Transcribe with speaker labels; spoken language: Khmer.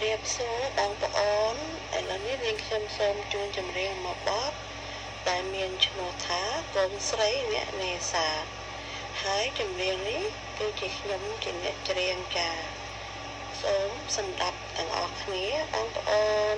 Speaker 1: រៀបសួរបងប្អូនឥឡូវនេះនាងខ្ញុំសូមជូនចម្រៀងមួយបទដែលមានឈ្មោះថាកូនស្រីអ្នកនេសាទហើយចម្រៀងនេះគឺជាខ្ញុំជាអ្នកច្រៀងចាសូមស្ដាប់ទាំងអស់គ្នាបងប្អូន